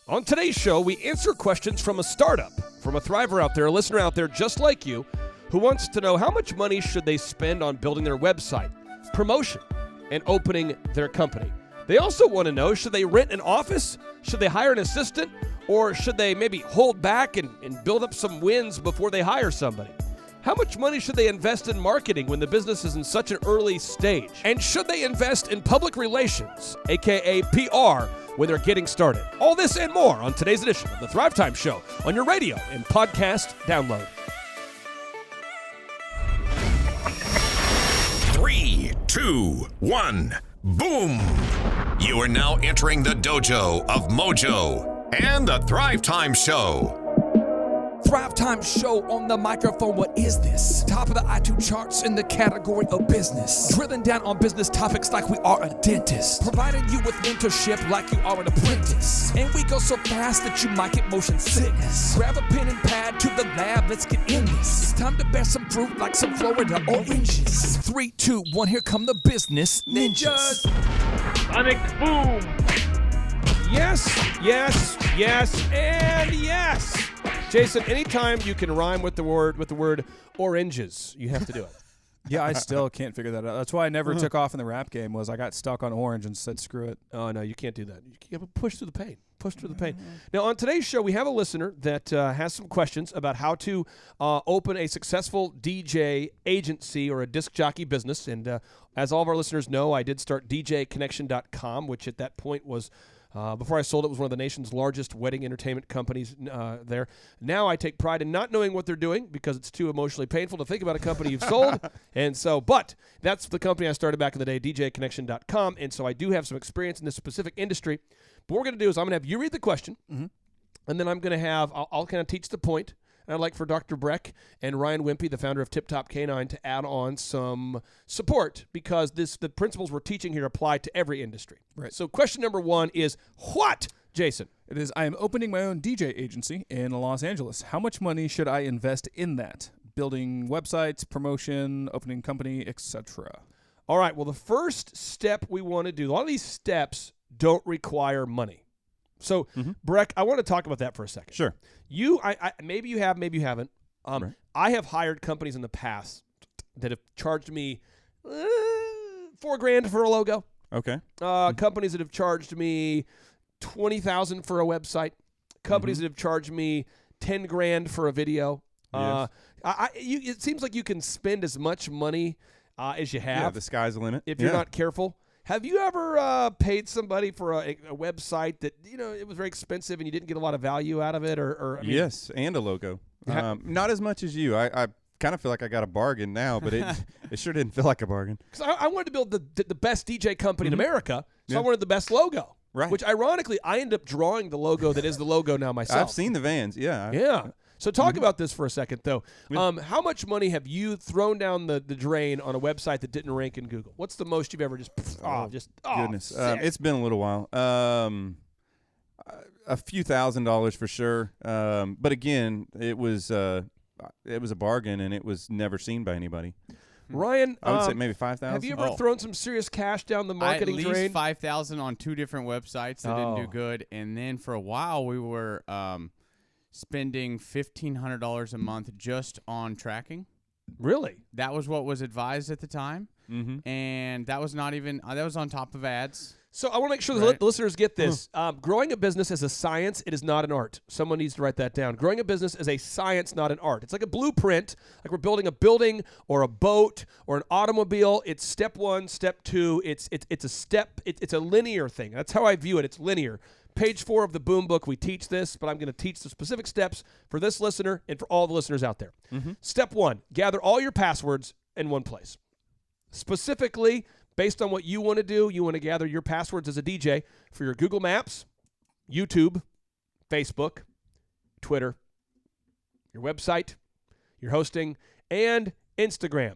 On today's show, we answer questions from a startup, from a thriver out there, a listener out there just like you, who wants to know how much money should they spend on building their website, promotion, and opening their company. They also want to know, should they rent an office? Should they hire an assistant? Or should they maybe hold back and build up some wins before they hire somebody? How much money should they invest in marketing when the business is in such an early stage? And should they invest in public relations, aka PR, when they're getting started? All this and more on today's edition of the Thrive Time Show on your radio and podcast download. 3, 2, 1, boom! You are now entering the dojo of Mojo and the Thrive Time Show. Thrive Time Show on the microphone. What is this? Top of the iTunes charts in the category of business. Drilling down on business topics like we are a dentist. Providing you with mentorship like you are an apprentice. And we go so fast that you might get motion sickness. Grab a pen and pad to the lab. Let's get in this. It's time to bear some fruit like some Florida oranges. 3, 2, 1. Here come the business ninjas. Sonic boom! Yes, yes, yes, and yes! Jason, anytime you can rhyme with the word oranges, you have to do it. Yeah, I still can't figure that out. That's why I never took off in the rap game. Was I got stuck on orange and said screw it. Oh no, you can't do that. You have to push through the pain. Push through the pain. Now, on today's show, we have a listener that has some questions about how to open a successful DJ agency or a disc jockey business. And as all of our listeners know, I did start DJconnection.com, which at that point was. Before I sold it, was one of the nation's largest wedding entertainment companies there. Now I take pride in not knowing what they're doing because it's too emotionally painful to think about a company you've sold. And so, but that's the company I started back in the day, DJconnection.com. And so I do have some experience in this specific industry. But what we're going to do is I'm going to have you read the question, and then I'm going to have, I'll kind of teach the point. And I'd like for Dr. Breck and Ryan Wimpy, the founder of Tip Top Canine, to add on some support because the principles we're teaching here apply to every industry. Right. So question number 1 is what, Jason? It is, I am opening my own DJ agency in Los Angeles. How much money should I invest in that? Building websites, promotion, opening company, etc. All right. Well, the first step we want to do, a lot of these steps don't require money. So, Breck, I want to talk about that for a second. Sure. I maybe you have, maybe you haven't. Right. I have hired companies in the past that have charged me $4,000 for a logo. Okay. Companies that have charged me $20,000 for a website. Companies that have charged me $10,000 for a video. Yes. It seems like you can spend as much money as you have. Yeah, the sky's the limit. If you're not careful. Have you ever paid somebody for a website that, it was very expensive and you didn't get a lot of value out of it? Or yes, and a logo. Not as much as you. I kind of feel like I got a bargain now, but it sure didn't feel like a bargain. Because I wanted to build the best DJ company in America, so I wanted the best logo. Right. Which, ironically, I ended up drawing the logo that is the logo now myself. I've seen the vans, yeah. Yeah. So talk about this for a second, though. How much money have you thrown down the drain on a website that didn't rank in Google? What's the most you've ever goodness. It's been a little while. A few $1,000s for sure. But again, it was a bargain, and it was never seen by anybody. Ryan, I would say maybe 5,000. Have you ever thrown some serious cash down the marketing drain? At least 5,000 on 2 different websites that didn't do good, and then for a while we were spending $1,500 a month just on tracking. Really? That was what was advised at the time, and that was not even that was on top of ads. So I want to make sure the listeners get this. Growing a business is a science. It is not an art. Someone needs to write that down. Growing a business is a science, not an art. It's like a blueprint, like we're building a building or a boat or an automobile. It's step 1, step 2. It's a step. It's a linear thing. That's how I view it. It's linear. Page 4 of the Boom Book, we teach this, but I'm going to teach the specific steps for this listener and for all the listeners out there. Step 1, gather all your passwords in one place. Specifically, based on what you want to do, you want to gather your passwords as a DJ for your Google Maps, YouTube, Facebook, Twitter, your website, your hosting, and Instagram.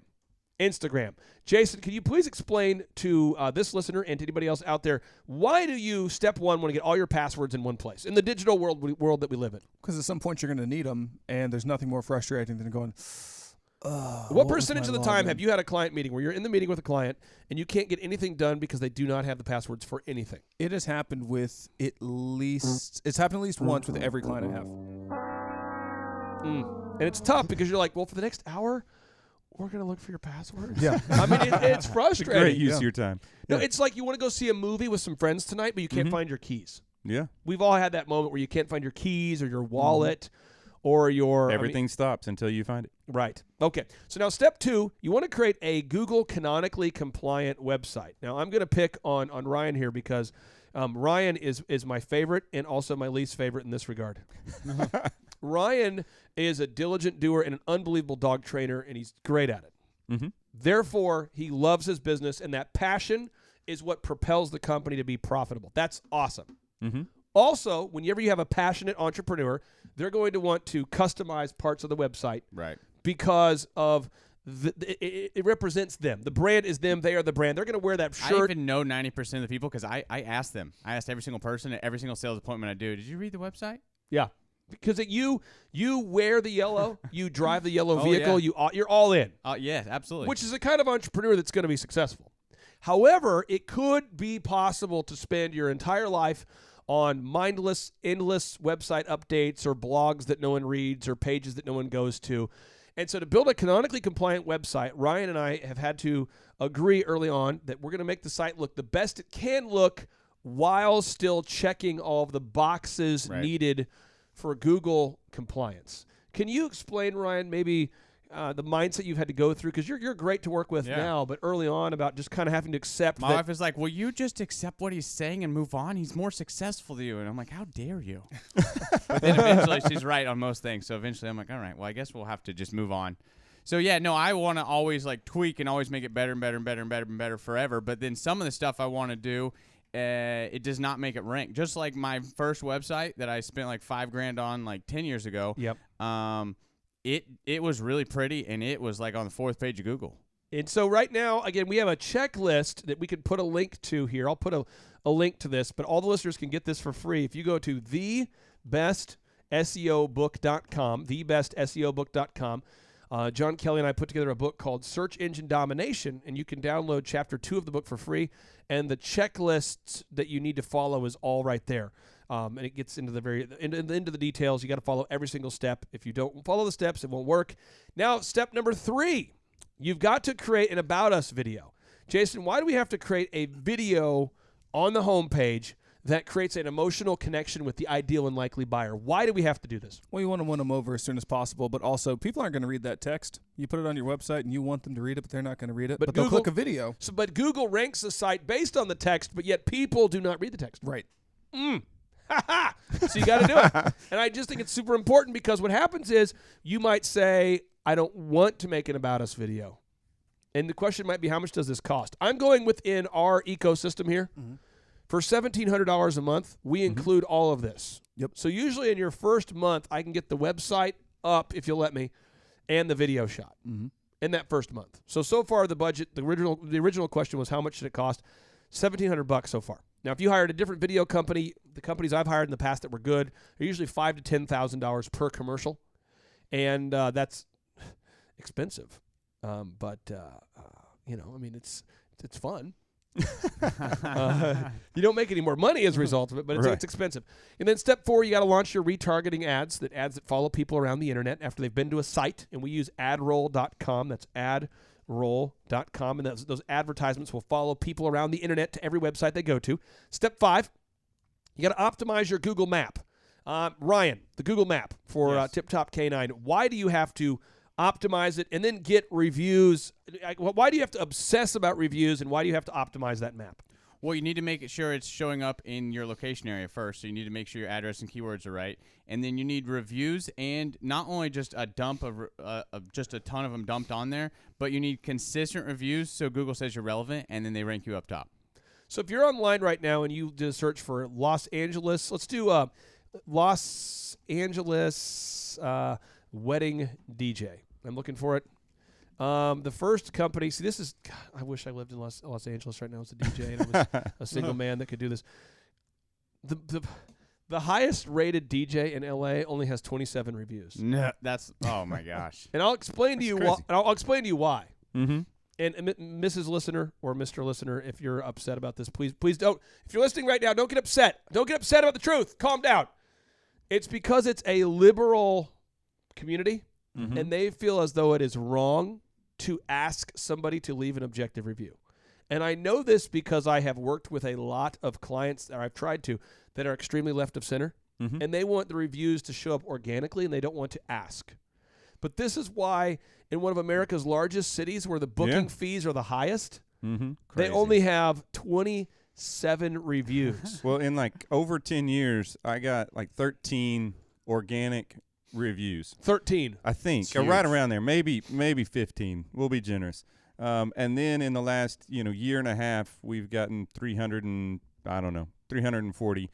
Jason, can you please explain to this listener and to anybody else out there, why do you, step 1, want to get all your passwords in one place in the digital world that we live in? Because at some point you're going to need them, and there's nothing more frustrating than going, What percentage of the time have you had a client meeting where you're in the meeting with a client and you can't get anything done because they do not have the passwords for anything? It has happened with at least once with every client I have. And it's tough because you're like, well, for the next hour, we're going to look for your passwords. Yeah. I mean, it's frustrating. Great use of your time. No, it's like you want to go see a movie with some friends tonight, but you can't find your keys. Yeah. We've all had that moment where you can't find your keys or your wallet or your... Everything stops until you find it. Right. Okay. So now step 2, you want to create a Google canonically compliant website. Now I'm going to pick on Ryan here because Ryan is my favorite and also my least favorite in this regard. Ryan is a diligent doer and an unbelievable dog trainer, and he's great at it. Mm-hmm. Therefore, he loves his business, and that passion is what propels the company to be profitable. That's awesome. Mm-hmm. Also, whenever you have a passionate entrepreneur, they're going to want to customize parts of the website. Right. Because of it represents them. The brand is them. They are the brand. They're going to wear that shirt. I even know 90% of the people because I asked them. I asked every single person at every single sales appointment I do, did you read the website? Yeah. Because you wear the yellow, you drive the yellow Oh, vehicle, yeah. you're all in. Yeah, absolutely. Which is the kind of entrepreneur that's going to be successful. However, it could be possible to spend your entire life on mindless, endless website updates or blogs that no one reads or pages that no one goes to. And so to build a canonically compliant website, Ryan and I have had to agree early on that we're going to make the site look the best it can look while still checking all of the boxes needed for Google compliance. Can you explain, Ryan, maybe the mindset you've had to go through? Because you're great to work with now, but early on about just kind of having to accept My wife is like, will you just accept what he's saying and move on? He's more successful than you. And I'm like, how dare you? But then eventually she's right on most things. So eventually I'm like, all right, well, I guess we'll have to just move on. So, yeah, no, I want to always like tweak and always make it better and better and better and better and better forever. But then some of the stuff I want to do, it does not make it rank. Just like my first website that I spent like $5,000 on like 10 years ago. Yep. It was really pretty, and it was like on the 4th page of Google. And so right now, again, we have a checklist that we could put a link to here. I'll put a link to this, but all the listeners can get this for free. If you go to thebestseobook.com, thebestseobook.com, John Kelly and I put together a book called Search Engine Domination, and you can download chapter 2 of the book for free, and the checklists that you need to follow is all right there. And it gets into the details. You got to follow every single step. If you don't follow the steps, it won't work. Now, step number 3, you've got to create an About Us video. Jason, why do we have to create a video on the homepage that creates an emotional connection with the ideal and likely buyer? Why do we have to do this? Well, you want to win them over as soon as possible, but also people aren't going to read that text. You put it on your website and you want them to read it, but they're not going to read it. But they'll click a video. But Google ranks the site based on the text, but yet people do not read the text. Right. So you got to do it. And I just think it's super important because what happens is you might say, I don't want to make an About Us video. And the question might be, how much does this cost? I'm going within our ecosystem here. Mm-hmm. For $1,700 a month, we include all of this. Yep. So usually in your first month, I can get the website up, if you'll let me, and the video shot in that first month. So far the budget, the original question was how much should it cost? $1,700 so far. Now, if you hired a different video company, the companies I've hired in the past that were good are usually $5,000 to $10,000 per commercial, and that's expensive. But you know, I mean, it's fun. You don't make any more money as a result of it, but it's expensive. And then step 4, you got to launch your retargeting ads that follow people around the internet after they've been to a site, and we use adroll.com. That's adroll.com, and those advertisements will follow people around the internet to every website they go to. Step 5, you got to optimize your Google Map. Ryan, the Google Map for Tip Top K9. Why do you have to optimize it and then get reviews? Why do you have to obsess about reviews, and why do you have to optimize that map? Well, you need to make sure it's showing up in your location area first. So you need to make sure your address and keywords are right. And then you need reviews, and not only just a dump of just a ton of them dumped on there, but you need consistent reviews so Google says you're relevant, and then they rank you up top. So if you're online right now and you did a search for Los Angeles, let's do Los Angeles wedding DJ. I'm looking for it. The first company, see, this is, God, I wish I lived in Los Angeles right now as a DJ and I was a single man that could do this. The The highest rated DJ in LA only has 27 reviews. No, that's oh my gosh. And I'll explain to you why. I'll explain to you why. Mm-hmm. And Mrs. Listener or Mr. Listener, if you're upset about this, please don't. If you're listening right now, don't get upset. Don't get upset about the truth. Calm down. It's because it's a liberal community, and they feel as though it is wrong to ask somebody to leave an objective review. And I know this because I have worked with a lot of clients, or I've tried to, that are extremely left of center, and they want the reviews to show up organically, and they don't want to ask. But this is why in one of America's largest cities where the booking fees are the highest, they only have 27 reviews. Well, in like over 10 years, I got like 13 organic reviews. 13. I think. Or right around there. Maybe 15. We'll be generous. And then in the last, year and a half, we've gotten 340.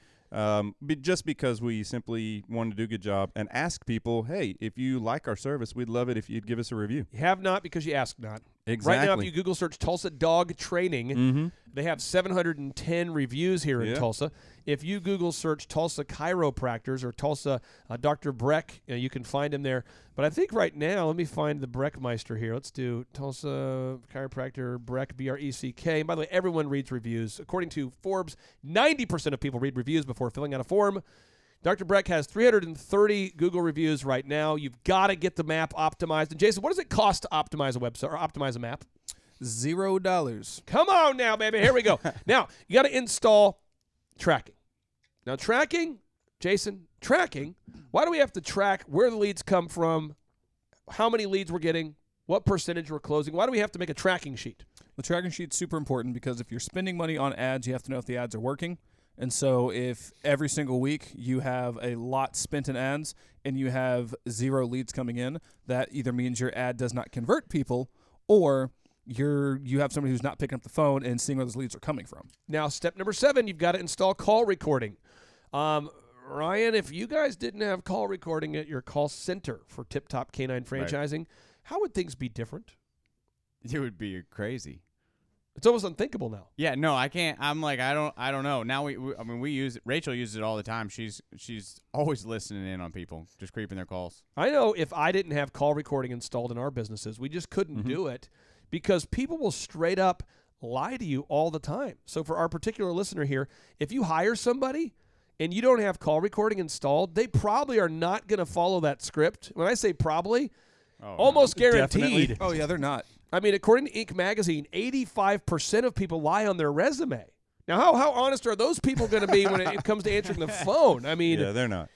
Just because we simply wanted to do a good job and ask people, hey, if you like our service, we'd love it if you'd give us a review. You have not because you ask not. Exactly. Right now, if you Google search Tulsa dog training, they have 710 reviews here in Tulsa. If you Google search Tulsa chiropractors or Tulsa Dr. Breck, you can find him there. But I think right now, let me find the Breckmeister here. Let's do Tulsa chiropractor Breck, B-R-E-C-K. And by the way, everyone reads reviews. According to Forbes, 90% of people read reviews before filling out a form. Dr. Breck has 330 Google reviews right now. You've got to get the map optimized. And Jason, what does it cost to optimize a website or optimize a map? $0. Come on now, baby. Here we go. Now, you got to install tracking. Now, tracking, Jason, why do we have to track where the leads come from, how many leads we're getting, what percentage we're closing? Why do we have to make a tracking sheet? The tracking sheet's super important because if you're spending money on ads, you have to know if the ads are working. And so if every single week you have a lot spent in ads and you have 0 leads coming in, that either means your ad does not convert people or you have somebody who's not picking up the phone and seeing where those leads are coming from. Now, step number 7, you've got to install call recording. Ryan, if you guys didn't have call recording at your call center for Tip Top Canine Franchising, how would things be different? It would be crazy. It's almost unthinkable now. Yeah, no, I can't. I'm like, I don't know. Now we use it. Rachel uses it all the time. She's always listening in on people, just creeping their calls. I know if I didn't have call recording installed in our businesses, we just couldn't do it because people will straight up lie to you all the time. So for our particular listener here, if you hire somebody and you don't have call recording installed, they probably are not going to follow that script. When I say probably, almost guaranteed. Definitely. Oh, yeah, they're not. I mean, according to Inc. magazine, 85% of people lie on their resume. Now, how honest are those people going to be when it comes to answering the phone? I mean, yeah, they're not.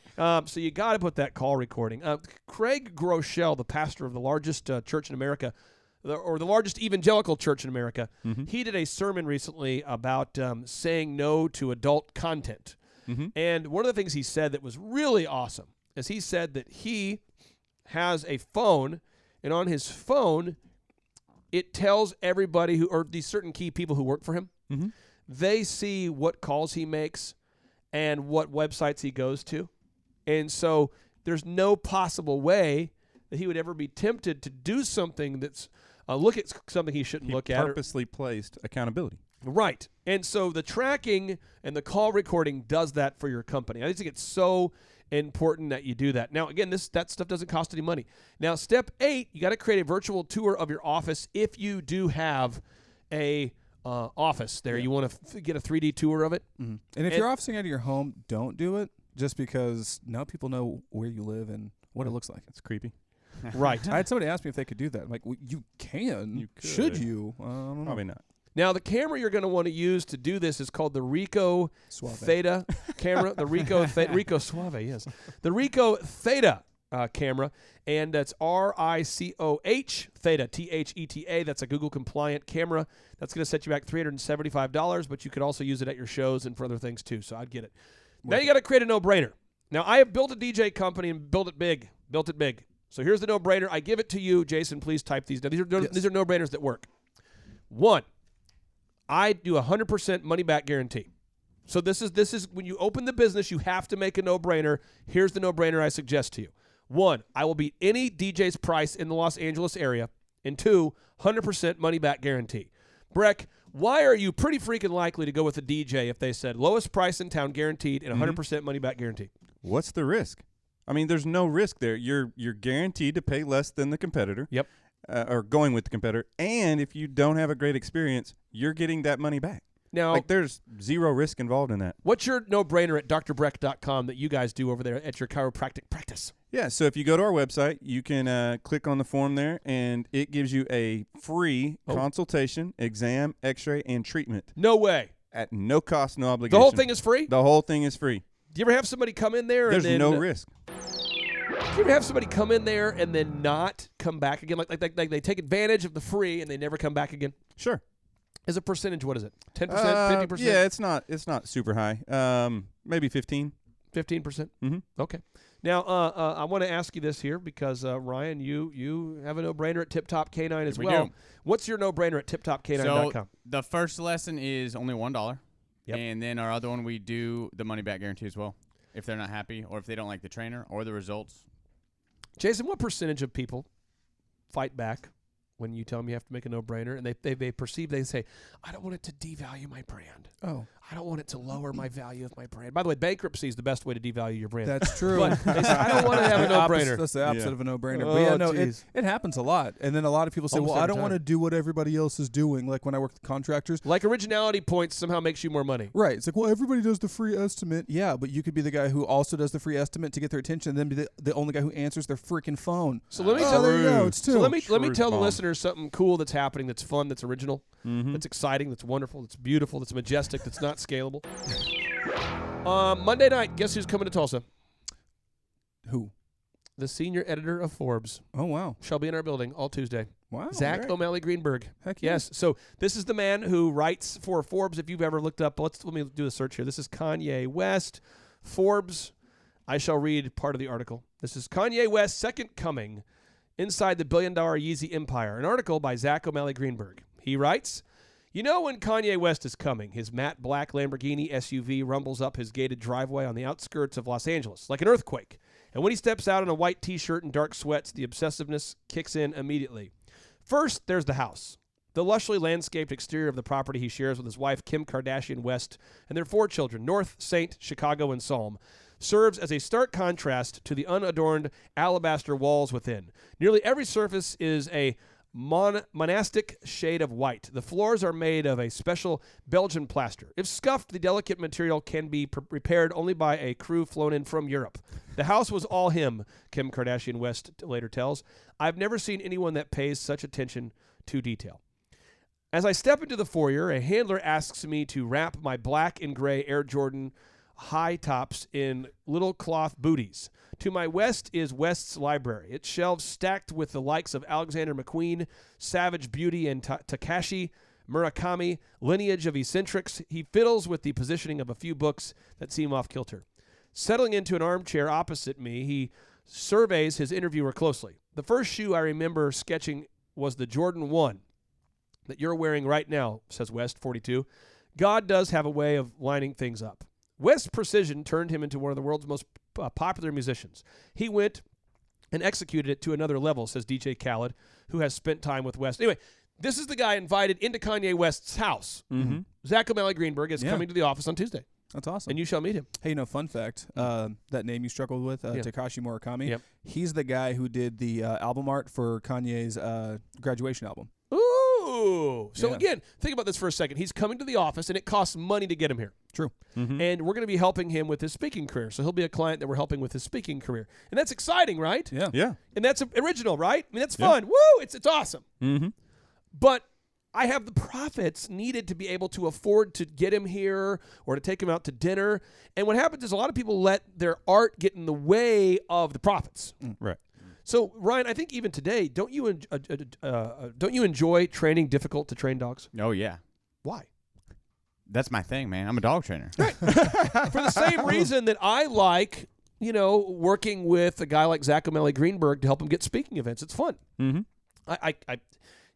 So you got to put that call recording. Craig Groeschel, the pastor of the largest church in America, or the largest evangelical church in America, he did a sermon recently about saying no to adult content. And one of the things he said that was really awesome is he said that he has a phone, and on his phone, it tells everybody or these certain key people who work for him, they see what calls he makes and what websites he goes to. And so there's no possible way that he would ever be tempted to do something that's look at something he shouldn't look at. Purposely placed accountability. Right. And so the tracking and the call recording does that for your company. I think it's so important that you do that. Now, again, that stuff doesn't cost any money. Now, step 8, you got to create a virtual tour of your office if you do have a office there. You want to get a 3D tour of it. And if you're officing out of your home, don't do it just because now people know where you live and what it looks like. It's creepy. Right. I had somebody ask me if they could do that. I'm like, well, you can. You could. Should you? I don't know. Probably not. Now, the camera you're going to want to use to do this is called the Ricoh Suave. Theta camera. The Ricoh Suave, yes. The Ricoh Theta camera, and that's R-I-C-O-H, Theta, T-H-E-T-A. That's a Google-compliant camera. That's going to set you back $375, but you could also use it at your shows and for other things, too, so I'd get it. Now you got to create a no-brainer. Now, I have built a DJ company and built it big. So here's the no-brainer. I give it to you. Jason, please type these down. These are no-brainers that work. 1, I do 100% money-back guarantee. So this is when you open the business, you have to make a no-brainer. Here's the no-brainer I suggest to you. 1, I will beat any DJ's price in the Los Angeles area. And 2, 100% money-back guarantee. Breck, Why are you pretty freaking likely to go with a DJ if they said lowest price in town guaranteed and 100% money back guarantee? What's the risk? I mean, there's no risk there. You're guaranteed to pay less than the competitor. Yep. Or going with the competitor. And if you don't have a great experience, you're getting that money back. Now, Like, there's zero risk involved in that. what's your no-brainer at drbreck.com that you guys do over there at your chiropractic practice? Yeah, so if you go to our website, you can click on the form there, and it gives you a free consultation, exam, x-ray, and treatment No way. at no cost, no obligation. The whole thing is free? The whole thing is free. Do you ever have somebody come in there There's and then no risk. Do you ever have somebody come in there and then not come back again? Like they take advantage of the free and they never come back again? Sure. As a percentage, what is it? 10%, 50%? Yeah, it's not super high. Maybe 15. 15%? Mhm. Okay. Now, I want to ask you this here because, Ryan, you have a no-brainer at Tip Top K9 as We well. do. What's your no-brainer at tiptopk9.com? So the first lesson is only $1. Yep. And then our other one, we do the money back guarantee as well. If they're not happy or if they don't like the trainer or the results. Jason, what percentage of people fight back when you tell them you have to make a no-brainer and they say, I don't want it to devalue my brand. Oh, I don't want it to lower my value of my brand. By the way, bankruptcy is the best way to devalue your brand. that's true. But they say, I don't want to have a no-brainer. That's the opposite Yeah. of a no-brainer. Oh, but yeah, no, geez. it happens a lot. And then a lot of people say, Almost well, I every don't want to time. do what everybody else is doing. Like when I work with contractors. Like originality points somehow makes you more money. Right. It's like, well, everybody does the free estimate. Yeah, but you could be the guy who also does the free estimate to get their attention and then be the only guy who answers their freaking phone. So let me Oh, tell there you go. It's So two. let me Truth tell the bomb. listeners something cool that's happening, that's fun, that's original, that's exciting, that's wonderful, that's beautiful, that's majestic, that's not scalable. Monday night, guess who's coming to Tulsa? Who? The senior editor of Forbes Oh, wow. shall be in our building all Tuesday. Wow. Zach great. O'Malley Greenberg. Heck yeah. Yes. So this is the man who writes for Forbes. If you've ever looked up, let me do a search here. This is Kanye West, Forbes. I shall read part of the article. This is Kanye West's Second Coming, Inside the $1 Billion Yeezy Empire, an article by Zach O'Malley Greenberg. He writes, you know when Kanye West is coming, his matte black Lamborghini SUV rumbles up his gated driveway on the outskirts of Los Angeles like an earthquake. And when he steps out in a white T-shirt and dark sweats, the obsessiveness kicks in immediately. First, there's the house. The lushly landscaped exterior of the property he shares with his wife, Kim Kardashian West, and their 4 children, North, Saint, Chicago, and Psalm, serves as a stark contrast to the unadorned alabaster walls within. Nearly every surface is a monastic shade of white. The floors are made of a special Belgian plaster. If scuffed, the delicate material can be repaired only by a crew flown in from Europe. The house was all him, Kim Kardashian West later tells. I've never seen anyone that pays such attention to detail. As I step into the foyer, a handler asks me to wrap my black and gray Air Jordan high tops in little cloth booties. To my west is West's library. Its shelves stacked with the likes of Alexander McQueen, Savage Beauty, and Takashi Murakami, lineage of eccentrics. He fiddles with the positioning of a few books that seem off-kilter. Settling into an armchair opposite me, he surveys his interviewer closely. The first shoe I remember sketching was the Jordan 1 that you're wearing right now, says West, 42. God does have a way of lining things up. West's precision turned him into one of the world's most popular musicians. He went and executed it to another level, says DJ Khaled, who has spent time with West. Anyway, this is the guy invited into Kanye West's house. Mm-hmm. Zach O'Malley Greenberg is coming to the office on Tuesday, That's awesome. and you shall meet him. Hey, fun fact, that name you struggled with, Takashi Murakami, Yep. he's the guy who did the album art for Kanye's graduation album. Ooh. So Yeah. again, think about this for a second. He's coming to the office, and it costs money to get him here. True. And we're going to be helping him with his speaking career. So he'll be a client that we're helping with his speaking career. And that's exciting, right? Yeah. Yeah. And that's original, right? I mean, that's fun. Woo! It's awesome. Mm-hmm. But I have the profits needed to be able to afford to get him here or to take him out to dinner. And what happens is a lot of people let their art get in the way of the profits. Right. So, Ryan, I think even today, don't you enjoy training difficult to train dogs? Oh, yeah. Why? That's my thing, man. I'm a dog trainer. For the same reason that I like, working with a guy like Zach O'Malley Greenberg to help him get speaking events. It's fun. Mm-hmm.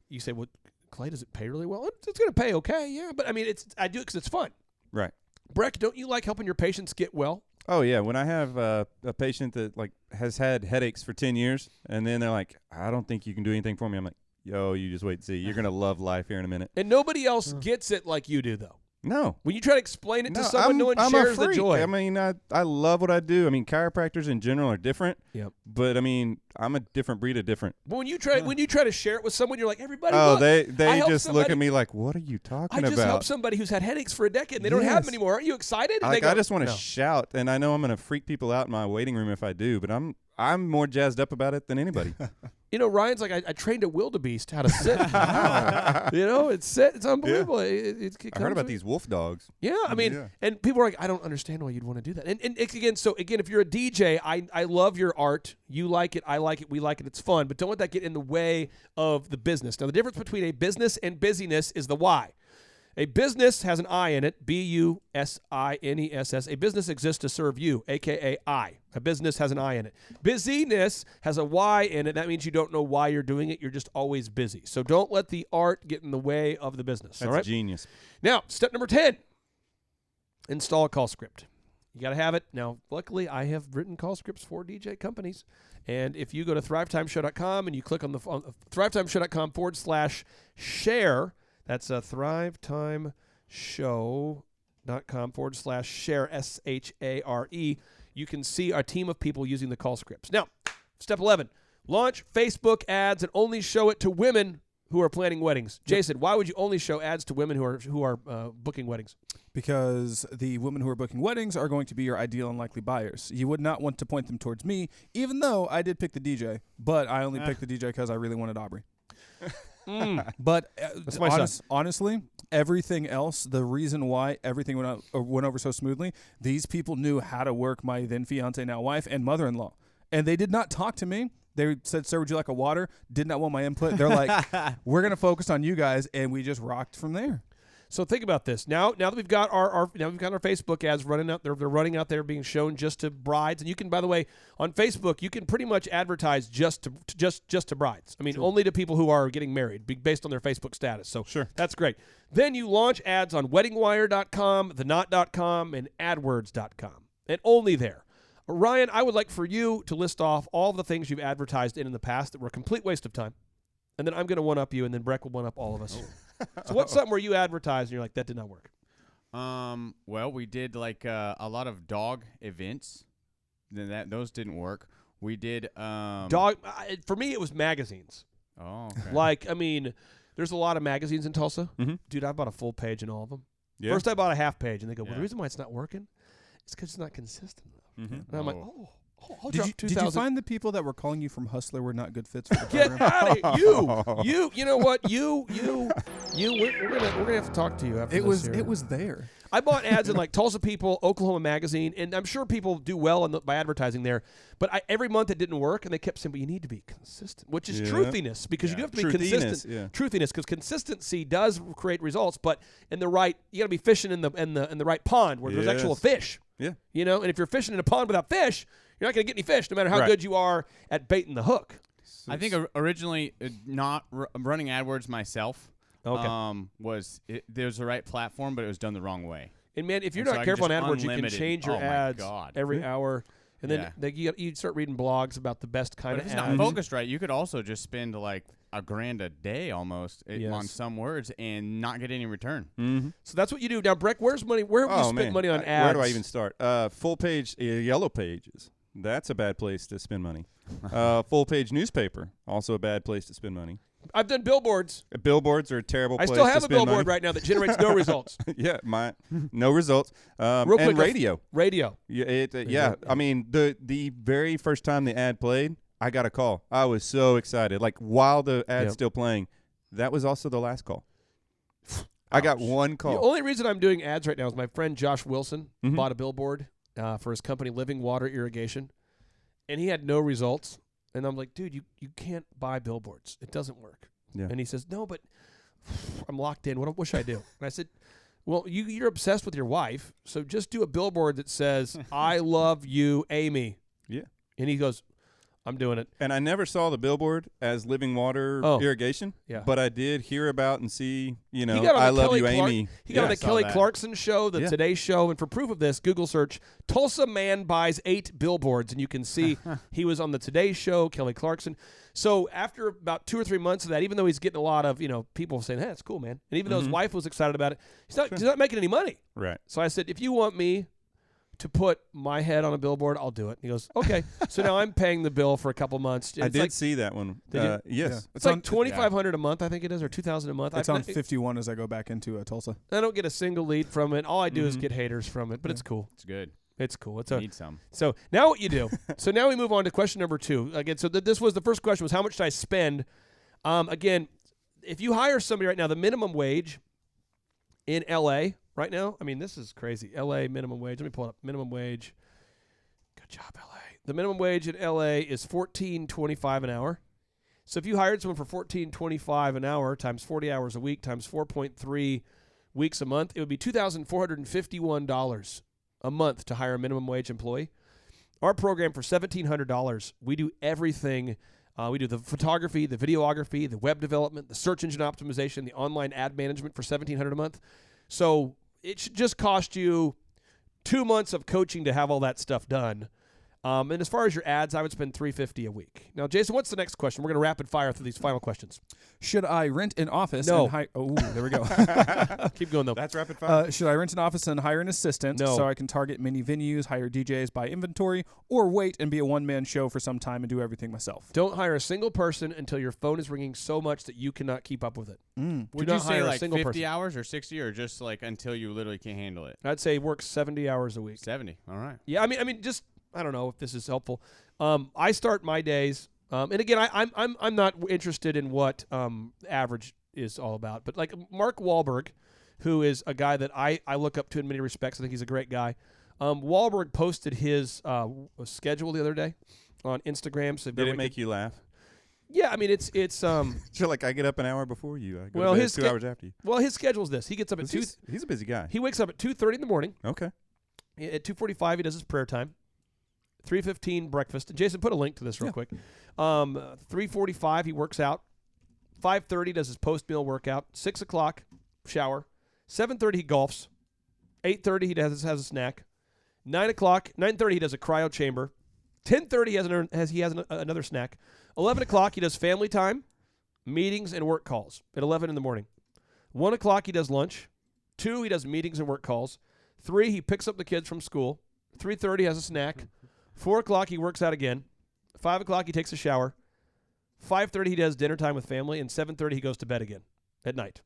You say, well, Clay, does it pay really well? It's going to pay okay, yeah. But, I mean, I do it because it's fun. Right. Breck, don't you like helping your patients get well? Oh yeah, when I have a patient that has had headaches for 10 years, and then they're like, "I don't think you can do anything for me," I'm like, yo, you just wait and see. You're gonna love life here in a minute. And nobody else gets it like you do, though. No. When you try to explain it to someone, no one I'm shares a freak. the joy. I mean, I love what I do. I mean, chiropractors in general are different. Yep. But I mean, I'm a different breed of different. But when you try to share it with someone, you're like, everybody. Oh, look, they I helped just look at me like, what are you talking I about? just helped somebody who's had headaches for a decade. And they don't have them anymore. Aren't you excited? And Like, they go, I just want to no. shout, and I know I'm going to freak people out in my waiting room if I do, but I'm more jazzed up about it than anybody. You know, Ryan's like, I trained a wildebeest how to sit. You know, it's unbelievable. Yeah. It I heard about these wolf dogs. Yeah, I mean, and people are like, I don't understand why you'd want to do that. And it's, again, if you're a DJ, I love your art. You like it, I like it, we like it. It's fun, but don't let that get in the way of the business. Now, the difference between a business and busyness is the why. A business has an I in it, B-U-S-I-N-E-S-S. A business exists to serve you, a.k.a. I. A business has an I in it. Busyness has a Y in it. That means you don't know why you're doing it. You're just always busy. So don't let the art get in the way of the business. That's all right? genius. Now, step number 10, install a call script. You got to have it. Now, luckily, I have written call scripts for DJ companies. And if you go to thrivetimeshow.com and you click on the thrivetimeshow.com/share, that's thrivetimeshow.com/share, S-H-A-R-E. You can see our team of people using the call scripts. Now, step 11, launch Facebook ads and only show it to women who are planning weddings. Jason, why would you only show ads to women who are booking weddings? Because the women who are booking weddings are going to be your ideal and likely buyers. You would not want to point them towards me, even though I did pick the DJ, but I only picked the DJ because I really wanted Aubrey. But That's my son. honestly, everything else, the reason why everything went over so smoothly, these people knew how to work my then fiance, now wife, and mother-in-law. And they did not talk to me. They said, sir, would you like a water? Did not want my input. They're like, we're going to focus on you guys, and we just rocked from there. So think about this. Now that we've got our Facebook ads running out, they're running out there being shown just to brides. And you can, by the way, on Facebook, you can pretty much advertise just to brides. I mean, only to people who are getting married, based on their Facebook status. So Sure. That's great. Then you launch ads on weddingwire.com, theknot.com, and adwords.com, and only there. Ryan, I would like for you to list off all of the things you've advertised in the past that were a complete waste of time. And then I'm going to one-up you, and then Breck will one-up all of us. So what's something where you advertise and you're like, that did not work? Well, we did like a lot of dog events. Then those didn't work. We did Dog. For me, it was magazines. Oh, okay. Like, I mean, there's a lot of magazines in Tulsa. Mm-hmm. Dude, I bought a full page in all of them. Yeah. First, I bought a half page, and they go, well, Yeah. the reason why it's not working is because it's not consistent enough. Mm-hmm. And I'm like, I'll Did drop you 2,000. find the people that were calling you from Hustler were not good fits for the Get program? out of you! You know what? We're gonna have to talk to you after It this was here. there. I bought ads in like Tulsa People, Oklahoma Magazine, and I'm sure people do well by advertising there. But every month it didn't work, and they kept saying, "But you need to be consistent," which is truthiness, because you do have to be consistent. Yeah. Truthiness, because consistency does create results, but you got to be fishing in the right pond where there's actual Yes. fish. Yeah. You know, and if you're fishing in a pond without fish, you're not going to get any fish, no matter how Right. good you are at baiting the hook. I think originally not running AdWords myself. Okay. There's the right platform, but it was done the wrong way. And man, if you're And so not I careful on just AdWords, you can unlimited. change your Oh my ads God. every hour. And then Yeah. you start reading blogs about the best kind But if of it's ads. not focused right, you could also just spend like $1,000 a day almost on Yes. some words and not get any return. Mm-hmm. So that's what you do. Now, Breck, where's money? Where have you spent money on ads? Where do I even start? Full page, yellow pages. That's a bad place to spend money. Full page newspaper, also a bad place to spend money. I've done billboards. Billboards are a terrible I place still to have a spend billboard money. right now that generates no results. Yeah, no results. Real quick, and radio. Radio. Yeah, I mean, the very first time the ad played, I got a call. I was so excited. Like, while the ad's still playing, that was also the last call. I got one call. The only reason I'm doing ads right now is my friend Josh Wilson Mhm. bought a billboard for his company, Living Water Irrigation, and he had no results. And I'm like, dude, you can't buy billboards. It doesn't work. Yeah. And he says, no, but I'm locked in. What should I do? And I said, well, you're obsessed with your wife, so just do a billboard that says, I love you, Amy. Yeah. And he goes, I'm doing it. And I never saw the billboard as living water irrigation. Yeah. But I did hear about and see, He got on the I Love Kelly You, Clark- Amy. He got on the saw Kelly that. Clarkson show, the Today Show, and for proof of this, Google search Tulsa man buys 8 billboards, and you can see he was on the Today Show, Kelly Clarkson. So after about 2 or 3 months of that, even though he's getting a lot of people saying, "Hey, that's cool, man," and even though his wife was excited about it, he's not making any money. Right. So I said, if you want me to put my head on a billboard, I'll do it. He goes, okay. So now I'm paying the bill for a couple months. I did see that one. Did you? Yes. Yeah. It's like $2,500 a month, I think it is, or $2,000 a month. It's on 51 as I go back into Tulsa. I don't get a single lead from it. All I do is get haters from it, but it's cool. It's good. It's cool. Need some. So now what you do? So now we move on to question number 2. Again, so this was the first question was how much did I spend? Again, if you hire somebody right now, the minimum wage in L.A. right now, I mean, this is crazy. L.A. minimum wage. Let me pull it up. Minimum wage. Good job, L.A. The minimum wage in L.A. is $14.25 an hour. So if you hired someone for $14.25 an hour times 40 hours a week times 4.3 weeks a month, it would be $2,451 a month to hire a minimum wage employee. Our program for $1,700, we do everything. We do the photography, the videography, the web development, the search engine optimization, the online ad management for $1,700 a month. So it should just cost you 2 months of coaching to have all that stuff done. And as far as your ads, I would spend $350 a week. Now, Jason, what's the next question? We're going to rapid fire through these final questions. Should I rent an office No. and hire... Oh, there we go. Keep going, though. That's rapid fire. Should I rent an office and hire an assistant No. so I can target mini venues, hire DJs, buy inventory, or wait and be a one-man show for some time and do everything myself? Don't hire a single person until your phone is ringing so much that you cannot keep up with it. Would Do you not say hire a like single 50 person. hours or 60 or just like until you literally can't handle it? I'd say work 70 hours a week. 70. All right. Yeah, I mean, just I don't know if this is helpful. I start my days, and again, I'm not interested in what average is all about. But like Mark Wahlberg, who is a guy that I look up to in many respects. I think he's a great guy. Wahlberg posted his schedule the other day on Instagram. So Did it make you laugh? Yeah, I mean it's You're like, I get up an hour before you. I go Well, to bed his 2 hours after you. well, his schedule's this. He gets up at 2. He's a busy guy. He wakes up at 2:30 in the morning. Okay. At 2:45, he does his prayer time. 3:15 breakfast. Jason, put a link to this real quick. 3:45, he works out. 5:30 does his post-meal workout. 6 o'clock, shower. 7:30 he golfs. 8:30 he has a snack. 9 o'clock, 9:30 he does a cryo chamber. 10:30 he has another snack. 11 o'clock he does family time, meetings and work calls at 11 in the morning. 1 o'clock he does lunch. 2 he does meetings and work calls. 3 he picks up the kids from school. 3:30 has a snack. 4 o'clock he works out again. 5 o'clock he takes a shower. 5:30 he does dinner time with family, and 7:30 he goes to bed again at night.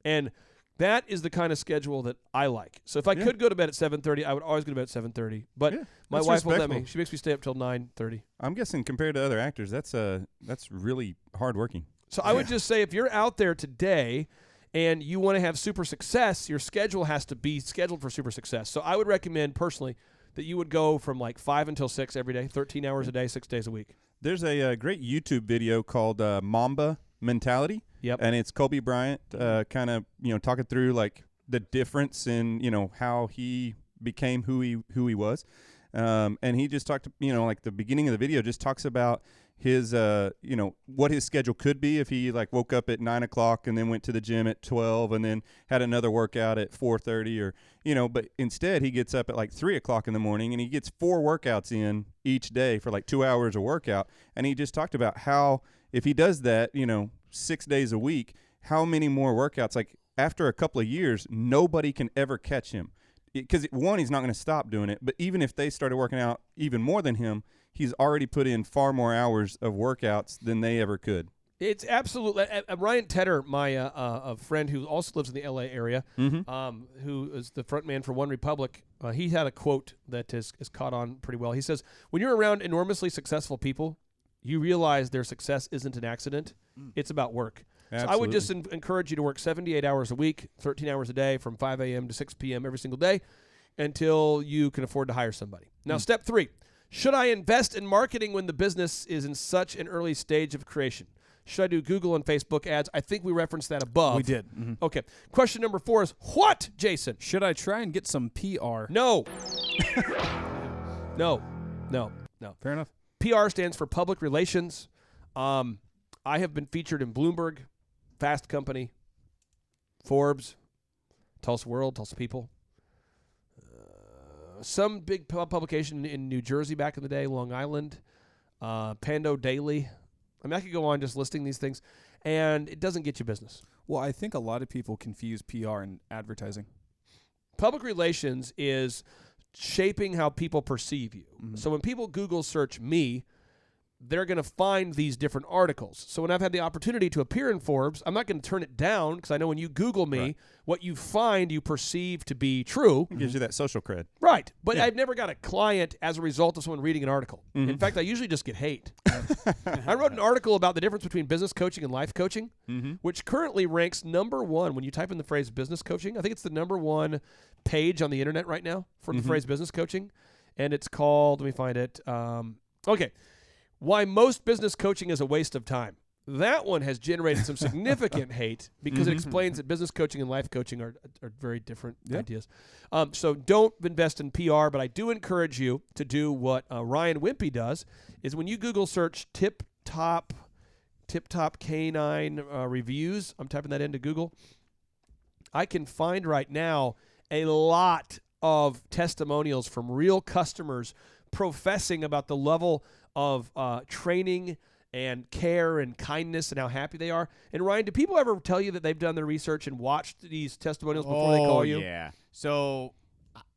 And that is the kind of schedule that I like. So if I could go to bed at 7:30, I would always go to bed at 7:30. But my that's wife won't let me. respectful. She makes me stay up till 9:30. I'm guessing compared to other actors, that's really hardworking. So I would just say if you're out there today and you want to have super success, your schedule has to be scheduled for super success. So I would recommend personally that you would go from like 5 until 6 every day, 13 hours a day, 6 days a week. There's a great YouTube video called Mamba Mentality. Yep. And it's Kobe Bryant kind of, talking through like the difference in, how he became who he was. And he just talked, like the beginning of the video just talks about his, what his schedule could be if he like woke up at 9 o'clock and then went to the gym at 12 and then had another workout at 4:30 or, but instead he gets up at like 3 o'clock in the morning and he gets 4 workouts in each day for like 2 hours of workout. And he just talked about how if he does that, 6 days a week, how many more workouts, like after a couple of years, nobody can ever catch him. Because one, he's not going to stop doing it. But even if they started working out even more than him, he's already put in far more hours of workouts than they ever could. It's absolutely Ryan Tedder, my a friend who also lives in the L.A. area, who is the front man for One Republic. He had a quote that is caught on pretty well. He says, when you're around enormously successful people, you realize their success isn't an accident. It's about work. Absolutely. So I would just encourage you to work 78 hours a week, 13 hours a day from 5 a.m. to 6 p.m. every single day until you can afford to hire somebody. Now, step 3, should I invest in marketing when the business is in such an early stage of creation? Should I do Google and Facebook ads? I think we referenced that above. We did. Okay. Question number 4 is what, Jason? Should I try and get some PR? No. No. Fair enough. PR stands for public relations. I have been featured in Bloomberg, Fast Company, Forbes, Tulsa World, Tulsa People. Some big publication in New Jersey back in the day, Long Island, Pando Daily. I mean, I could go on just listing these things, and it doesn't get you business. Well, I think a lot of people confuse PR and advertising. Public relations is shaping how people perceive you. Mm-hmm. So when people Google search me, they're going to find these different articles. So when I've had the opportunity to appear in Forbes, I'm not going to turn it down because I know when you Google me, what you find you perceive to be true. It gives you that social cred. Right. But I've never got a client as a result of someone reading an article. Mm-hmm. In fact, I usually just get hate. I wrote an article about the difference between business coaching and life coaching, which currently ranks #1 when you type in the phrase business coaching. I think it's the #1 page on the internet right now for the phrase business coaching. And it's called, let me find it. Okay. Why most business coaching is a waste of time. That one has generated some significant hate because it explains that business coaching and life coaching are very different ideas. So don't invest in PR, but I do encourage you to do what Ryan Wimpy does, is when you Google search tip top canine reviews, I'm typing that into Google, I can find right now a lot of testimonials from real customers professing about the level of training and care and kindness and how happy they are. And Ryan, do people ever tell you that they've done their research and watched these testimonials before they call you? Yeah. So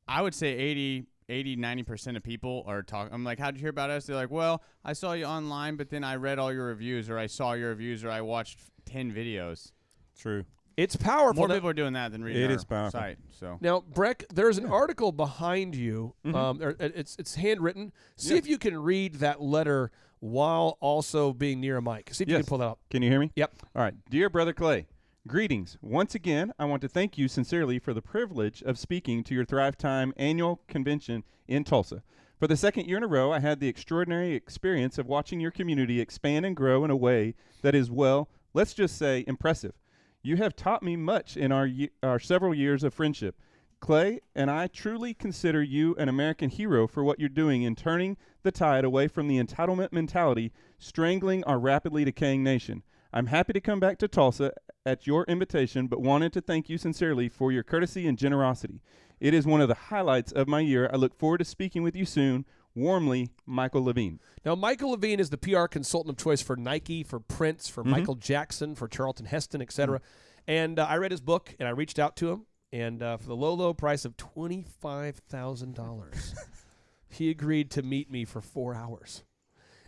I would say 80-90% of people are talking. I'm like, how'd you hear about us? They're like, well, I saw you online, but then I read all your reviews, or I saw your reviews, or I watched 10 videos. True. It's powerful. More people are doing that than reading our site. So now, Breck, there's an article behind you. It's handwritten. See if you can read that letter while also being near a mic. See if you can pull that up. Can you hear me? Yep. All right. Dear Brother Clay, greetings. Once again, I want to thank you sincerely for the privilege of speaking to your Thrive Time annual convention in Tulsa. For the second year in a row, I had the extraordinary experience of watching your community expand and grow in a way that is, well, let's just say impressive. You have taught me much in our several years of friendship. Clay and I truly consider you an American hero for what you're doing in turning the tide away from the entitlement mentality strangling our rapidly decaying nation. I'm happy to come back to Tulsa at your invitation, but wanted to thank you sincerely for your courtesy and generosity. It is one of the highlights of my year. I look forward to speaking with you soon. Warmly, Michael Levine. Now, Michael Levine is the PR consultant of choice for Nike, for Prince, for Michael Jackson, for Charlton Heston, etc. And I read his book, and I reached out to him, and for the low, low price of $25,000, he agreed to meet me for 4 hours.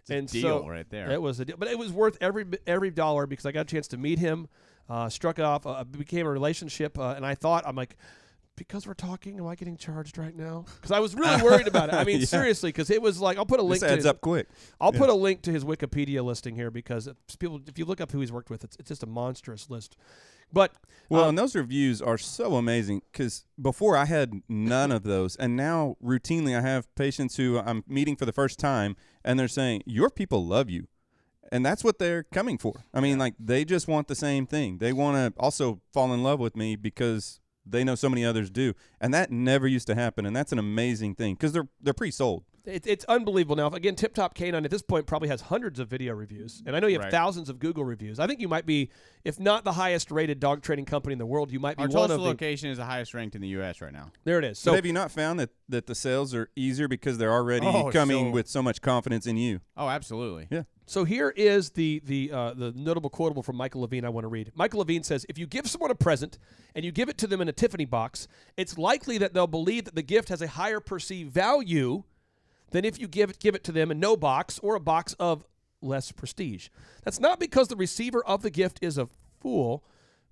It's a deal right there. It was a deal, but it was worth every dollar because I got a chance to meet him, struck it off, became a relationship, and I thought, I'm like, because we're talking, am I getting charged right now? Because I was really worried about it. I mean, seriously, because it was like, I'll put a link. This adds up quick. I'll put a link to his Wikipedia listing here because if you look up who he's worked with, it's just a monstrous list. But and those reviews are so amazing because before I had none of those, and now routinely I have patients who I'm meeting for the first time, and they're saying, your people love you. And that's what they're coming for. I mean, like, they just want the same thing. They want to also fall in love with me because they know so many others do. And that never used to happen, and that's an amazing thing because they're pre-sold. It's unbelievable. Now, again, Tip Top Canine at this point probably has hundreds of video reviews, and I know you have thousands of Google reviews. I think you might be, if not the highest-rated dog training company in the world, you might be our one of Tulsa location is the highest ranked in the U.S. right now. There it is. So have you not found that the sales are easier because they're already coming with so much confidence in you? Oh, absolutely. Yeah. So here is the notable quotable from Michael Levine I want to read. Michael Levine says, if you give someone a present and you give it to them in a Tiffany box, it's likely that they'll believe that the gift has a higher perceived value than if you give it to them in no box or a box of less prestige. That's not because the receiver of the gift is a fool,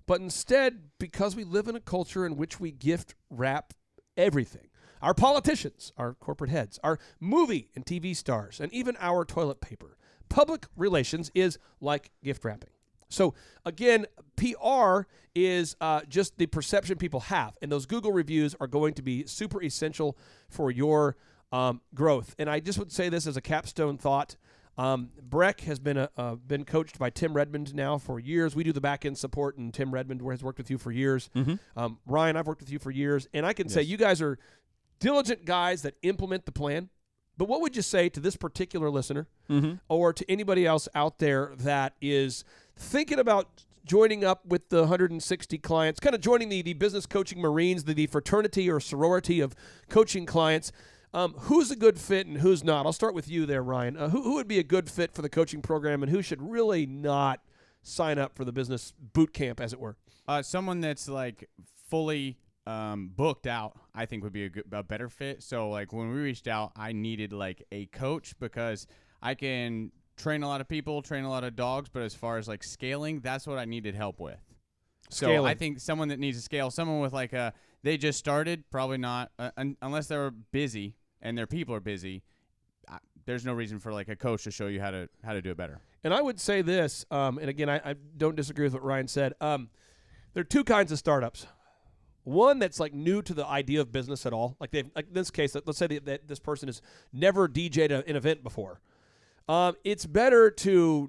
but instead because we live in a culture in which we gift wrap everything. Our politicians, our corporate heads, our movie and TV stars, and even our toilet paper. Public relations is like gift wrapping. So, again, PR is just the perception people have, and those Google reviews are going to be super essential for your growth. And I just would say this as a capstone thought. Breck has been coached by Tim Redmond now for years. We do the back-end support, and Tim Redmond has worked with you for years. Ryan, I've worked with you for years. And I can say you guys are diligent guys that implement the plan. But what would you say to this particular listener Mm-hmm. or to anybody else out there that is thinking about joining up with the 160 clients, kind of joining the business coaching Marines, the fraternity or sorority of coaching clients? Who's a good fit and who's not? I'll start with you there, Ryan. Who would be a good fit for the coaching program and who should really not sign up for the business boot camp, as it were? Someone that's like fully booked out, I think would be a better fit. So like when we reached out, I needed like a coach because I can train a lot of people, train a lot of dogs, but as far as like scaling, that's what I needed help with. So Scaling. I think someone that needs to scale, someone with like they just started, probably not, unless they're busy and their people are busy. There's no reason for like a coach to show you how to do it better. And I would say this, and again, I don't disagree with what Ryan said. There are two kinds of startups. One that's like new to the idea of business at all. Like in this case, let's say that this person has never DJ'd an event before. It's better to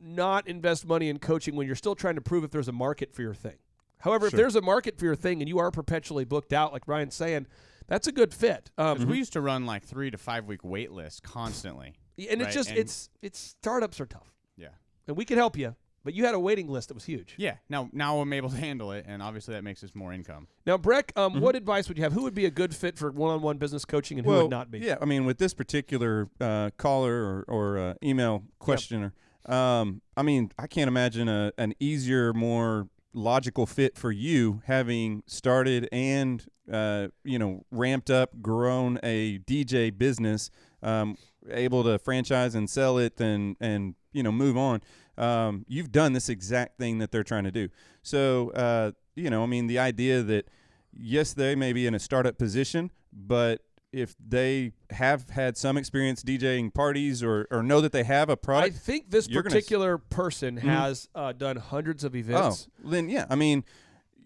not invest money in coaching when you're still trying to prove if there's a market for your thing. However, if there's a market for your thing and you are perpetually booked out, like Ryan's saying, that's a good fit. We used to run like 3 to 5 week wait lists constantly. And it's just, it's startups are tough. Yeah. And we can help you, but you had a waiting list that was huge. Yeah. Now I'm able to handle it, and obviously that makes us more income. Now, Breck, what advice would you have? Who would be a good fit for one-on-one business coaching and who would not be? Yeah, I mean, with this particular caller or email questioner, I mean, I can't imagine an easier, more logical fit for you having started and ramped up, grown a DJ business, able to franchise and sell it and move on. You've done this exact thing that they're trying to do. So, I mean, the idea that, yes, they may be in a startup position, but if they have had some experience DJing parties or know that they have a product. I think this particular person has done hundreds of events. Oh, then, yeah. I mean,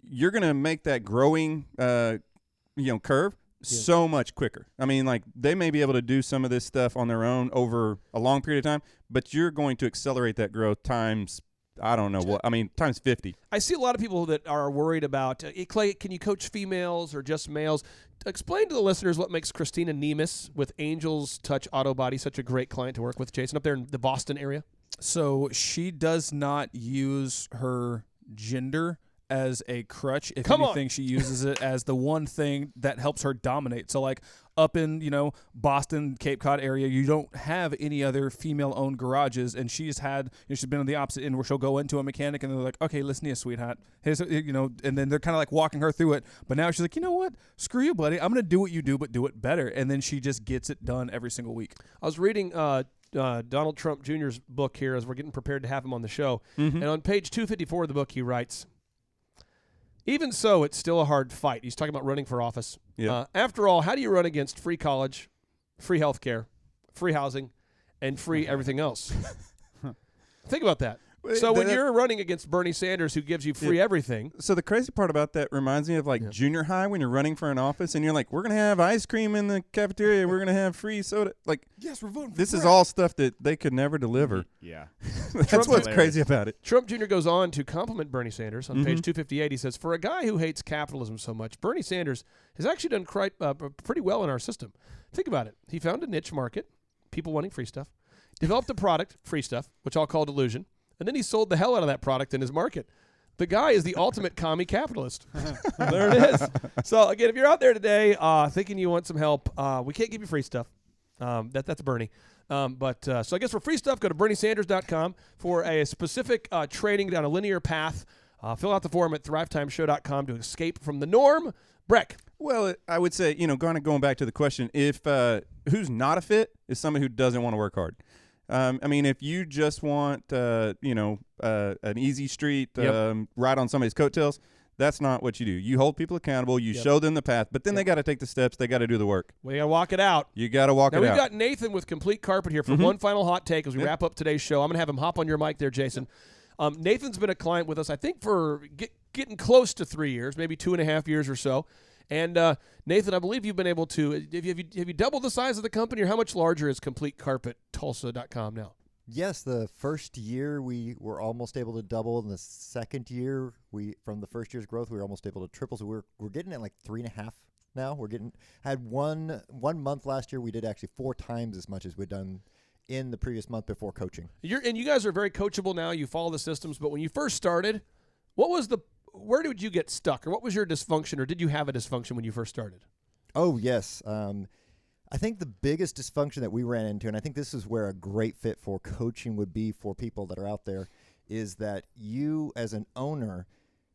you're going to make that growing, curve so much quicker. I mean, like, they may be able to do some of this stuff on their own over a long period of time, but you're going to accelerate that growth times, I don't know what. I mean, times 50. I see a lot of people that are worried about, Clay, can you coach females or just males? Explain to the listeners what makes Christina Nemes with Angels Touch Auto Body such a great client to work with, Jason, up there in the Boston area. So she does not use her gender as a crutch. If anything, she uses it as the one thing that helps her dominate. So like up in, Boston, Cape Cod area, you don't have any other female-owned garages, and she's had, she's been on the opposite end where she'll go into a mechanic and they're like, okay, listen here, sweetheart. Here's, and then they're kind of like walking her through it. But now she's like, you know what? Screw you, buddy. I'm going to do what you do, but do it better. And then she just gets it done every single week. I was reading Donald Trump Jr.'s book here as we're getting prepared to have him on the show. Mm-hmm. And on page 254 of the book, he writes, even so, it's still a hard fight. He's talking about running for office. Yeah. After all, how do you run against free college, free health care, free housing, and free everything else? Think about that. So when you're running against Bernie Sanders, who gives you free everything. So the crazy part about that reminds me of like junior high when you're running for an office and you're like, we're going to have ice cream in the cafeteria. We're going to have free soda. Like, yes, we're voting for this is all stuff that they could never deliver. Yeah. That's what's crazy about it. Trump Jr. goes on to compliment Bernie Sanders on page 258. He says, for a guy who hates capitalism so much, Bernie Sanders has actually done pretty well in our system. Think about it. He found a niche market, people wanting free stuff, developed a product, free stuff, which I'll call delusion, and then he sold the hell out of that product in his market. The guy is the ultimate commie capitalist. There it is. So, again, if you're out there today thinking you want some help, we can't give you free stuff. That's Bernie. So I guess for free stuff, go to BernieSanders.com for a specific training down a linear path. Fill out the form at ThriveTimeShow.com to escape from the norm. Breck. Well, I would say, kind of going back to the question, if who's not a fit is someone who doesn't want to work hard. I mean, if you just want, an easy street, ride on somebody's coattails, that's not what you do. You hold people accountable. You show them the path, but then they got to take the steps. They got to do the work. We got to walk it out. You got to walk it out. Now, we've got Nathan with Complete Carpet here for one final hot take as we wrap up today's show. I'm going to have him hop on your mic there, Jason. Nathan's been a client with us, I think, for getting close to 3 years, maybe 2.5 years or so. And Nathan, I believe you've been able to have you doubled the size of the company, or how much larger is CompleteCarpetTulsa.com now? Yes, the first year we were almost able to double. In the second year, from the first year's growth, we were almost able to triple. So we're getting at like 3.5 now. We're had one month last year. We did actually 4 times as much as we'd done in the previous month before coaching. And you guys are very coachable now. You follow the systems. But when you first started, where did you get stuck? Or what was your dysfunction? Or did you have a dysfunction when you first started? Oh, yes. I think the biggest dysfunction that we ran into, and I think this is where a great fit for coaching would be for people that are out there, is that you as an owner,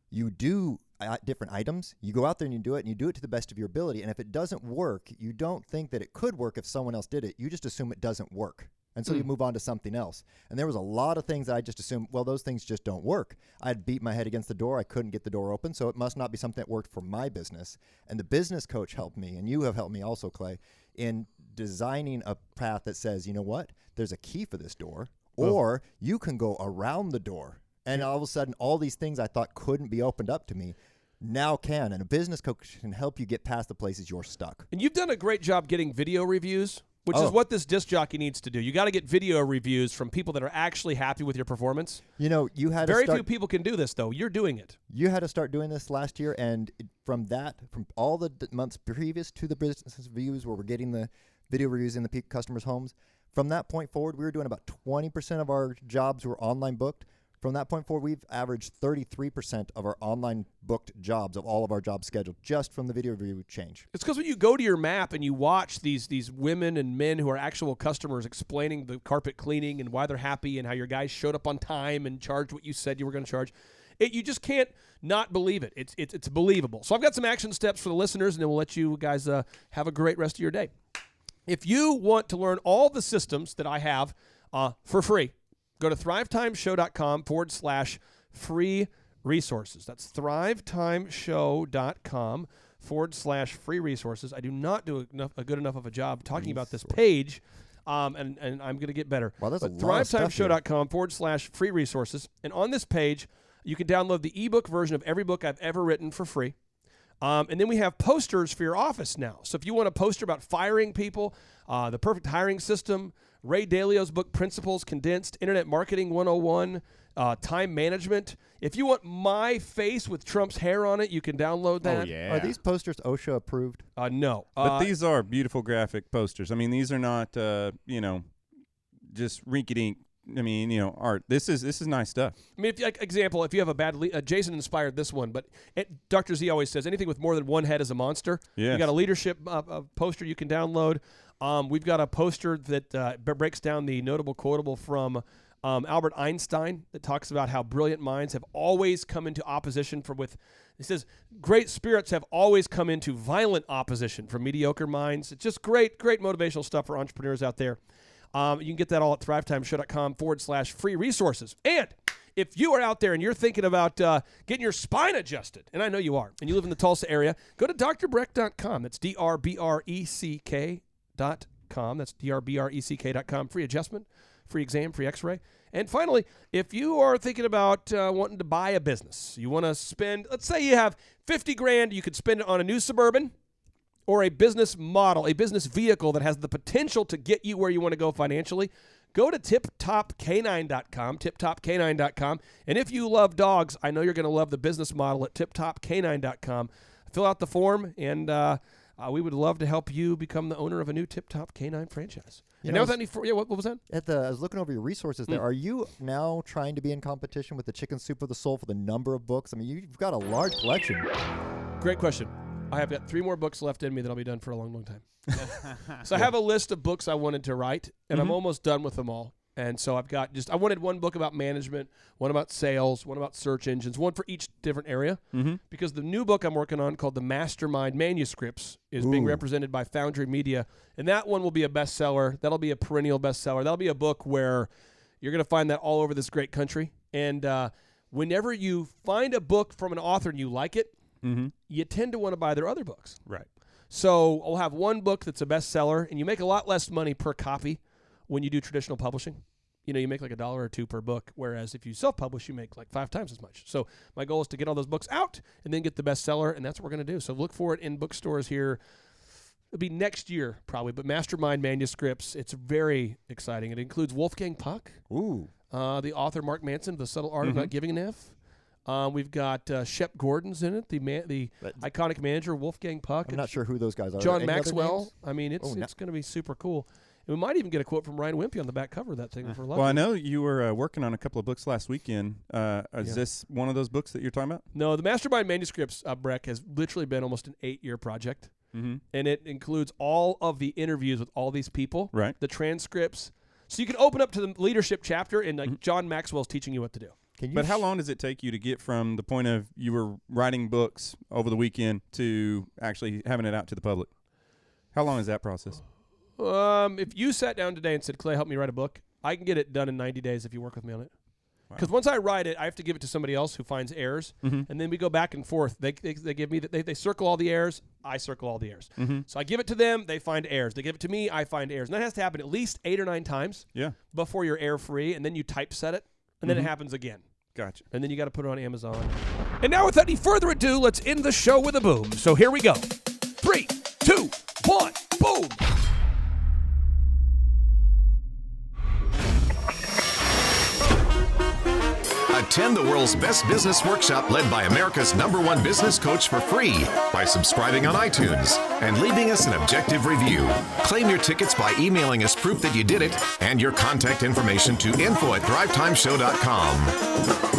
you do different items. You go out there and you do it to the best of your ability. And if it doesn't work, you don't think that it could work if someone else did it. You just assume it doesn't work. And so you move on to something else. And there was a lot of things that I just assumed, well, those things just don't work. I'd beat my head against the door. I couldn't get the door open, so it must not be something that worked for my business. And the business coach helped me, and you have helped me also, Clay, in designing a path that says, you know what, there's a key for this door, or you can go around the door. And all of a sudden, all these things I thought couldn't be opened up to me now can. And a business coach can help you get past the places you're stuck. And you've done a great job getting video reviews, which is what this disc jockey needs to do. You got to get video reviews from people that are actually happy with your performance. You know, you had very few people can do this, though. You're doing it. You had to start doing this last year, and from all the months previous to the business reviews where we're getting the video reviews in the customers' homes, from that point forward, we were doing about 20% of our jobs were online booked. From that point forward, we've averaged 33% of our online booked jobs, of all of our jobs scheduled, just from the video review change. It's because when you go to your map and you watch these women and men who are actual customers explaining the carpet cleaning and why they're happy and how your guys showed up on time and charged what you said you were going to charge, you just can't not believe it. It's believable. So I've got some action steps for the listeners, and then we'll let you guys have a great rest of your day. If you want to learn all the systems that I have for free, go to thrivetimeshow.com/free resources. That's thrivetimeshow.com/free resources. I do not do a good enough of a job talking about this page, and I'm going to get better. Wow, that's a lot of stuff here. thrivetimeshow.com/free resources. And on this page, you can download the ebook version of every book I've ever written for free. And then we have posters for your office now. So if you want a poster about firing people, the perfect hiring system, Ray Dalio's book, Principles Condensed, Internet Marketing 101, Time Management. If you want my face with Trump's hair on it, you can download that. Oh, yeah. Are these posters OSHA approved? No. But these are beautiful graphic posters. I mean, these are not, just rinky-dink. I mean, art. This is nice stuff. I mean, example, if you have a bad Jason inspired this one, but Dr. Z always says anything with more than one head is a monster. Yes. You got a leadership poster you can download. We've got a poster that breaks down the notable quotable from Albert Einstein that talks about how brilliant minds have always come into opposition he says, great spirits have always come into violent opposition from mediocre minds. It's just great motivational stuff for entrepreneurs out there. You can get that all at thrivetimeshow.com/free resources. And if you are out there and you're thinking about getting your spine adjusted, and I know you are, and you live in the Tulsa area, go to drbreck.com. That's drbrec.com. That's drbrec.com. Free adjustment, free exam, free x-ray. And finally, if you are thinking about wanting to buy a business, you want to spend, let's say you have $50,000, you could spend it on a new Suburban, or a business model, a business vehicle that has the potential to get you where you want to go financially, go to tiptopcanine.com, tiptopcanine.com. And if you love dogs, I know you're going to love the business model at tiptopcanine.com. Fill out the form, and we would love to help you become the owner of a new Tip Top Canine franchise. What was that? I was looking over your resources there. Are you now trying to be in competition with the Chicken Soup for the Soul for the number of books? I mean, you've got a large collection. Great question. I have got 3 more books left in me that I'll be done for a long, long time. So I have a list of books I wanted to write, and I'm almost done with them all. And so I've got I wanted one book about management, one about sales, one about search engines, one for each different area. Because the new book I'm working on called The Mastermind Manuscripts is being represented by Foundry Media. And that one will be a bestseller. That'll be a perennial bestseller. That'll be a book where you're going to find that all over this great country. And whenever you find a book from an author and you like it, you tend to want to buy their other books. Right. So I'll have one book that's a bestseller, and you make a lot less money per copy when you do traditional publishing. You make like $1 or $2 per book, whereas if you self-publish, you make like 5 times as much. So my goal is to get all those books out and then get the bestseller, and that's what we're going to do. So look for it in bookstores here. It'll be next year probably, but Mastermind Manuscripts, it's very exciting. It includes Wolfgang Puck, Ooh. the author Mark Manson, The Subtle Art of Not Giving an F, We've got Shep Gordon's in it, the iconic manager, Wolfgang Puck. I'm not sure who those guys are. John Any other Maxwell. names? I mean, it's going to be super cool. And we might even get a quote from Ryan Wimpy on the back cover of that thing for lucky. Well, I know you were working on a couple of books last weekend. Is this one of those books that you're talking about? No, the Mastermind Manuscripts, Breck, has literally been almost an 8-year project. Mm-hmm. And it includes all of the interviews with all these people, right? The transcripts. So you can open up to the leadership chapter, and John Maxwell's teaching you what to do. But how long does it take you to get from the point of you were writing books over the weekend to actually having it out to the public? How long is that process? If you sat down today and said, Clay, help me write a book, I can get it done in 90 days if you work with me on it. Because once I write it, I have to give it to somebody else who finds errors, and then we go back and forth. They give me they circle all the errors, I circle all the errors. So I give it to them, they find errors. They give it to me, I find errors. And that has to happen at least 8 or 9 times before you're error free, and then you typeset it, and then it happens again. Gotcha. And then you got to put it on Amazon. And now, without any further ado, let's end the show with a boom. So here we go. 3, 2, 1, boom. Attend the world's best business workshop led by America's #1 business coach for free by subscribing on iTunes and leaving us an objective review. Claim your tickets by emailing us proof that you did it and your contact information to info@thrivetimeshow.com.